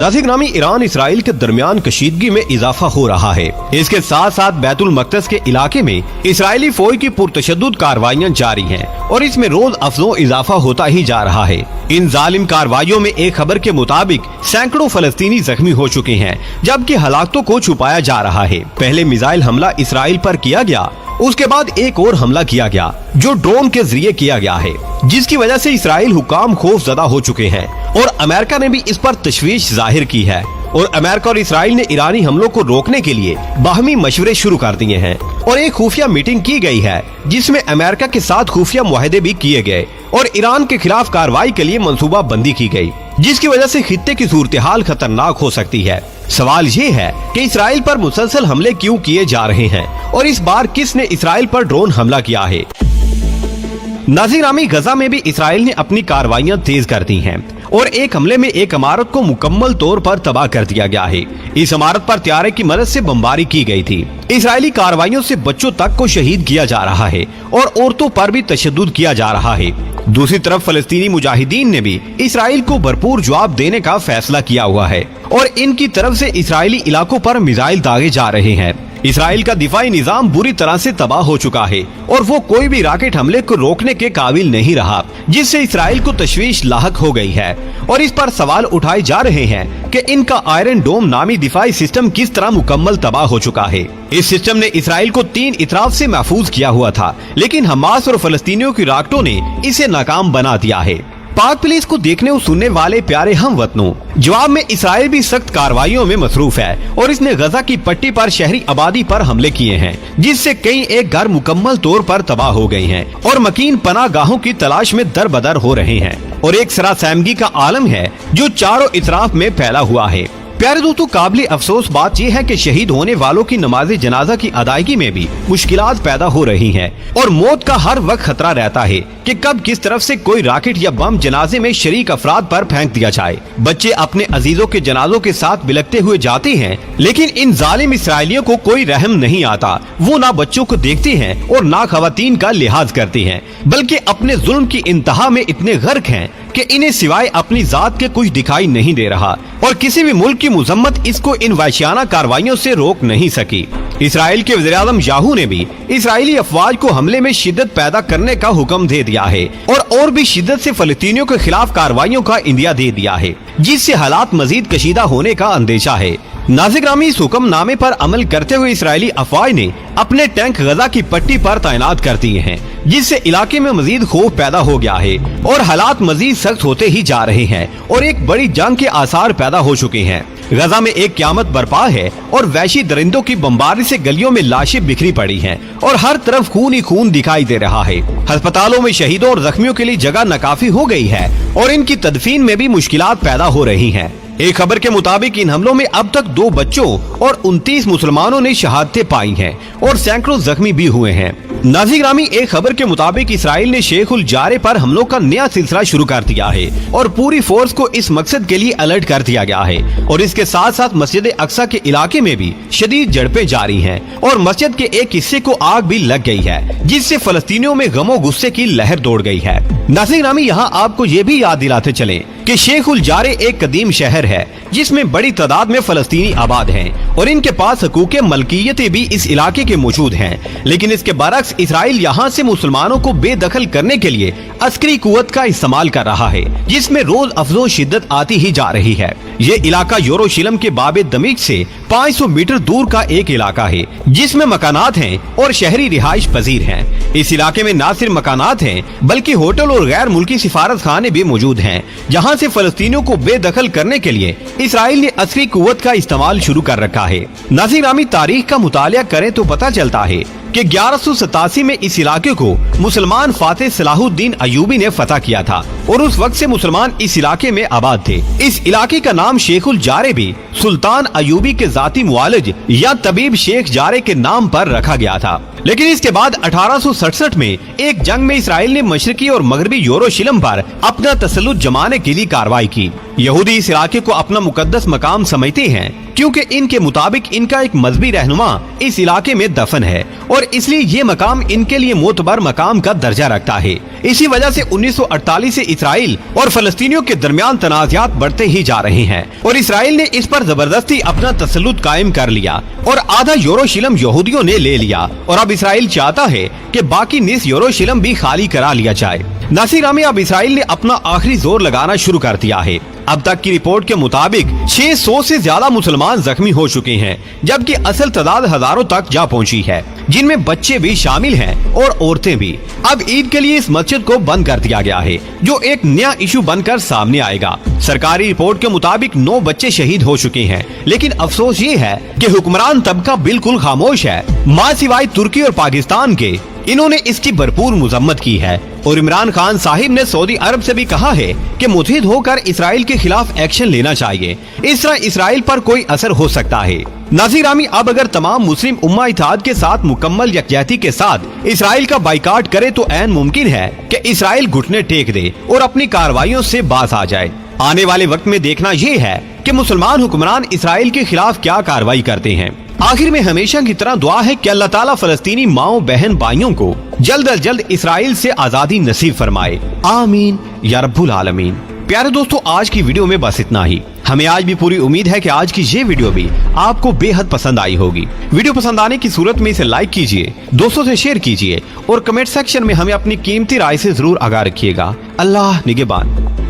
नामी Iran Israel के दरमियान कशीदगी में इजाफा हो रहा है। इसके साथ साथ बैतुल मक़दस के इलाके में इसराइली फौज की पुरतशद्दुद कार्रवाइयां जारी हैं और इसमें रोज अफजों इजाफा होता ही जा रहा है। इन जालिम कार्रवाइयों में एक खबर के मुताबिक सैकड़ों फलस्तीनी जख्मी हो चुके हैं, जबकि हलाकतों को छुपाया जा रहा है। पहले मिसाइल हमला इसराइल पर किया गया, उसके बाद एक और हमला किया गया जो ड्रोन के जरिए किया गया है, जिसकी वजह से इसराइल हुकाम खौफजदा हो चुके हैं और अमेरिका ने भी इस पर तशवीश जाहिर की है। और अमेरिका और इसराइल ने ईरानी हमलों को रोकने के लिए बाहमी मशवरे शुरू कर दिए हैं और एक खुफिया मीटिंग की गई है, जिसमें अमेरिका के साथ खुफिया मुआहदे भी किए गए और ईरान के खिलाफ कार्रवाई के लिए मंसूबा बंदी की गई, जिसकी वजह से खित्ते की सूरत हाल खतरनाक हो सकती है। सवाल ये है कि इसराइल पर मुसलसल हमले क्यों किए जा रहे हैं और इस बार किसने इसराइल पर ड्रोन हमला किया है। नाज़रीन, गजा में भी इसराइल ने अपनी कार्रवाइयां तेज कर दी हैं और एक हमले में एक इमारत को मुकम्मल तौर पर तबाह कर दिया गया है। इस इमारत पर त्यारे की मदद से बमबारी की गई थी। इसराइली कार्रवाइयों से बच्चों तक को शहीद किया जा रहा है और औरतों पर भी तशद्दुद किया जा रहा है। दूसरी तरफ फलस्तीनी मुजाहिदीन ने भी इसराइल को भरपूर जवाब देने का फैसला किया हुआ है और इनकी तरफ से इसराइली इलाकों पर मिसाइल दागे जा रहे हैं। इसराइल का दिफाई निजाम बुरी तरह से तबाह हो चुका है और वो कोई भी रॉकेट हमले को रोकने के काबिल नहीं रहा, जिससे इसराइल को तशवीश लाहक हो गई है और इस पर सवाल उठाए जा रहे हैं कि इनका आयरन डोम नामी दिफाई सिस्टम किस तरह मुकम्मल तबाह हो चुका है। इस सिस्टम ने इसराइल को 3 इतराफ से महफूज किया हुआ था, लेकिन हमास और फलस्तीनियों की रॉकेटों ने इसे नाकाम बना दिया है। पाक पुलिस को देखने और सुनने वाले प्यारे हम वतनों, जवाब में इसराइल भी सख्त कार्रवाइयों में मसरूफ है और इसने गजा की पट्टी पर शहरी आबादी पर हमले किए हैं, जिससे कई एक घर मुकम्मल तौर पर तबाह हो गए हैं और मकीन पनागाहों की तलाश में दर बदर हो रहे हैं और एक सरासमगी का आलम है जो चारों इतराफ में फैला हुआ है। प्यारे दोस्तों, काबिल अफसोस बात यह है कि शहीद होने वालों की नमाज जनाजा की अदायगी में भी मुश्किलात पैदा हो रही हैं और मौत का हर वक्त खतरा रहता है कि कब किस तरफ से कोई रॉकेट या बम जनाजे में शरीक अफराद पर फेंक दिया जाए। बच्चे अपने अजीजों के जनाजों के साथ बिलखते हुए जाते हैं, लेकिन इन जालिम इसराइलियों को कोई रहम नहीं आता। वो ना बच्चों को देखते हैं और ना खवातीन का लिहाज करते हैं, बल्कि अपने जुल्म की इंतहा में इतने गर्क हैं कि इन्हें सिवाय अपनी जात के कुछ दिखाई नहीं दे रहा और किसी भी मुल्क की मुजम्मत इसको इन वहशियाना कार्रवाइयों से रोक नहीं सकी। इसराइल के वज़ीर-ए-आज़म याहू ने भी इसराइली अफवाज को हमले में शिद्दत पैदा करने का हुक्म दे दिया है और भी शिद्दत से फलस्तीनियों के खिलाफ कार्रवाइयों का इंदिया दे दिया है, जिससे हालात मजीद कशीदा होने का अंदेशा है। नाज़रीन, इस हुक्मनामे पर अमल करते हुए इसराइली अफवाज ने अपने टैंक गजा की पट्टी पर तैनात कर दिए हैं, जिससे इलाके में मजीद खौफ पैदा हो गया है और हालात मजीद सख्त होते ही जा रहे हैं और एक बड़ी जंग के आसार पैदा हो चुके हैं। गजा में एक क़यामत बर्पा है और वहशी दरिंदों की बमबारी से गलियों में लाशें बिखरी पड़ी हैं और हर तरफ खून ही खून दिखाई दे रहा है। अस्पतालों में शहीदों और जख्मियों के लिए जगह नाकाफी हो गई है और इनकी तदफीन में भी मुश्किलात पैदा हो रही हैं। एक खबर के मुताबिक इन हमलों में अब तक 2 बच्चों और 29 मुसलमानों ने शहादतें पाई हैं और सैकड़ों जख्मी भी हुए हैं। नाज़रीन, एक खबर के मुताबिक इसराइल ने शेख उल जारे पर हमलों का नया सिलसिला शुरू कर दिया है और पूरी फोर्स को इस मकसद के लिए अलर्ट कर दिया गया है और इसके साथ साथ मस्जिद अक्सा के इलाके में भी शदीद झड़पें जारी हैं और मस्जिद के एक हिस्से को आग भी लग गई है, जिससे फलस्तीनियों में गमो गुस्से की लहर दौड़ गई है। नाज़रीन, यहाँ आपको ये भी याद दिलाते चले कि शेख उल जारे एक कदीम शहर है जिसमें बड़ी तादाद में फलस्तीनी आबाद हैं और इनके पास हकूक़े मलकियतें भी इस इलाके के मौजूद हैं, लेकिन इसके बरक्स इसराइल यहाँ से मुसलमानों को बेदखल करने के लिए अस्करी कुव्वत का इस्तेमाल कर रहा है, जिसमें रोज अफजों शिद्दत आती ही जा रही है। ये इलाका यरूशलेम के बाबे दमिश्क से 500 मीटर दूर का एक इलाका है, जिसमें मकानात हैं और शहरी रिहाइश पजीर हैं। इस इलाके में न सिर्फ मकानात हैं, बल्कि होटल और गैर मुल्की सिफारत खाने भी मौजूद हैं, जहाँ से फलस्तीनियों को बेदखल करने के लिए इसराइल ने अस्करी कुव्वत का इस्तेमाल शुरू कर रखा है। नाज़रीन, तारीख का मुतालिया करें तो पता चलता है कि 1187 में इस इलाके को मुसलमान फातेह सलाहुद्दीन अयूबी ने फतह किया था और उस वक्त से मुसलमान इस इलाके में आबाद थे। इस इलाके का नाम शेख उल जारे भी सुल्तान अयूबी के जाती मुआलिज या तबीब शेख जारे के नाम पर रखा गया था, लेकिन इसके बाद 1867 में एक जंग में इसराइल ने मशरकी और मगरबी यरूशलेम पर अपना तसल्लुत जमाने के लिए कार्रवाई की। यहूदी इस इलाके को अपना मुकद्दस मकाम समझते हैं क्योंकि इनके मुताबिक इनका एक मजहबी रहनुमा इस इलाके में दफन है और इसलिए ये मकाम इनके लिए मोतबर मकाम का दर्जा रखता है। इसी वजह से 1948 से इसराइल और फलस्तीनियों के दरमियान तनाज़ात बढ़ते ही जा रहे हैं और इसराइल ने इस पर जबरदस्ती अपना तसल्लुत कायम कर लिया और आधा यरूशलेम यहूदियों ने ले लिया और अब इसराइल चाहता है कि बाकी निस यरूशलेम भी खाली करा लिया जाए। नासिरा में अब इसराइल ने अपना आखिरी जोर लगाना शुरू कर दिया है। अब तक की रिपोर्ट के मुताबिक 600 से ज्यादा मुसलमान जख्मी हो चुके हैं, जबकि असल तादाद हजारों तक जा पहुंची है, जिनमें बच्चे भी शामिल हैं और औरतें भी। अब ईद के लिए इस मस्जिद को बंद कर दिया गया है, जो एक नया इशू बनकर सामने आएगा। सरकारी रिपोर्ट के मुताबिक 9 बच्चे शहीद हो चुके हैं, लेकिन अफसोस ये है कि हुक्मरान तबका बिल्कुल खामोश है। मां सिवाय तुर्की और पाकिस्तान के इन्होंने इसकी भरपूर मजम्मत की है और इमरान खान साहिब ने सऊदी अरब से भी कहा है कि मुत्तहिद होकर इसराइल के खिलाफ एक्शन लेना चाहिए। इस तरह इसराइल पर कोई असर हो सकता है। नाज़िरामी, अब अगर तमाम मुस्लिम उम्मा इत्तेहाद के साथ मुकम्मल यकजहती के साथ इसराइल का बाइकाट करे तो ऐन मुमकिन है कि इसराइल घुटने टेक दे और अपनी कार्रवाइयों से बाज आ जाए। आने वाले वक्त में देखना ये है कि मुसलमान हुक्मरान इसराइल के खिलाफ क्या कार्रवाई करते हैं। आखिर में हमेशा की तरह दुआ है कि अल्लाह ताला फलस्तीनी माओ बहन भाइयों को जल्द अज जल्द इसराइल से आजादी नसीब फरमाए। आमीन या रब्बुल आलमीन। प्यारे दोस्तों, आज की वीडियो में बस इतना ही। हमें आज भी पूरी उम्मीद है कि आज की ये वीडियो भी आपको बेहद पसंद आई होगी। वीडियो पसंद आने की सूरत में इसे लाइक कीजिए, दोस्तों से शेयर कीजिए और कमेंट सेक्शन में हमें अपनी कीमती राय से जरूर आगाह रखिएगा। अल्लाह निगहबान।